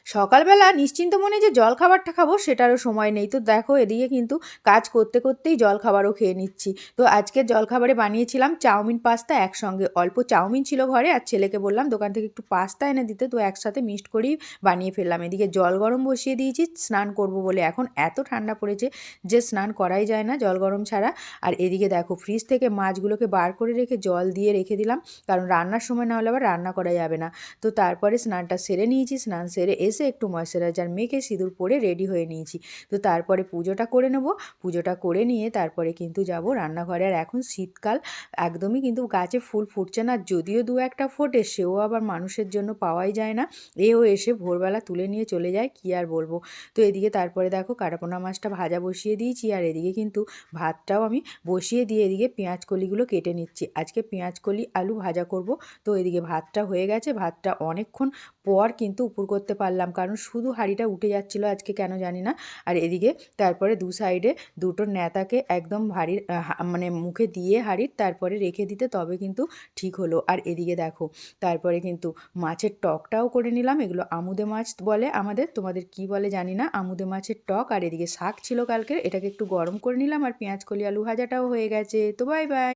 সকালবেলা নিশ্চিন্ত মনে যে জলখাবারটা খাবো সেটারও সময় নেই। তো দেখো এদিকে কিন্তু কাজ করতে করতেই জলখাবারও খেয়ে নিচ্ছি। তো আজকের জলখাবারে বানিয়েছিলাম চাউমিন পাস্তা একসঙ্গে। অল্প চাউমিন ছিল ঘরে আর ছেলেকে বললাম দোকান থেকে একটু পাস্তা এনে দিতে, তো একসাথে মিক্সড করেই বানিয়ে ফেললাম। এদিকে জল গরম বসিয়ে দিয়েছি স্নান করব বলে। এখন এত ঠান্ডা পড়েছে যে স্নান করাই যায় না জল গরম ছাড়া। আর এদিকে দেখো ফ্রিজ থেকে মাছগুলোকে বার করে রেখে জল দিয়ে রেখে দিলাম, কারণ রান্নার সময় না হলে আবার রান্না করা যাবে না। তো তারপরে স্নানটা সেরে নিয়েছি, স্নান সেরে এসে একটু ময়শ্চারাইজার মেখে সিঁদুর পরে রেডি হয়ে নিয়েছি। তো তারপরে পুজোটা করে নেব। পুজোটা করে নিয়ে তারপরে কিন্তু যাব রান্নাঘরে। আর এখন শীতকাল, একদমই কিন্তু গাছে ফুল ফুটছে না, যদিও দু একটা ফোটে সেও আবার মানুষের জন্য পাওয়াই যায় না। এও এসে ভোরবেলা তুলে নিয়ে চলে যায়, কি আর বলবো। তো এদিকে তারপরে দেখো কাটাপোনা মাছটা ভাজা বসিয়ে দিয়েছি, আর এদিকে কিন্তু ভাতটাও আমি বসিয়ে দিয়ে এদিকে পেঁয়াজ কলিগুলো কেটে নিচ্ছি। আজকে পেঁয়াজ কলি আলু ভাজা করব। তো এদিকে ভাতটা হয়ে গেছে, ভাতটা অনেকক্ষণ পর কিন্তু উপর করতে পারলাম, কারণ শুধু হাঁড়িটা উঠে যাচ্ছিলো আজকে কেন জানি না। আর এদিকে তারপরে দু সাইডে দুটো ন্যাতাকে একদম ভারীর মানে মুখে দিয়ে হাঁড়ির তারপরে রেখে দিতে, তবে কিন্তু ঠিক হলো। আর এদিকে দেখো তারপরে কিন্তু মাছের টকটাও করে নিলাম। এগুলো আমুদে মাছ বলে আমাদের, তোমাদের কি বলে জানি না। আমুদে মাছের টক, আর এদিকে শাক ছিল কালকের, এটাকে একটু গরম করে নিলাম। আর পেঁয়াজ কলি আলু ভাজাটাও হয়ে গেছে। তো বাই বাই।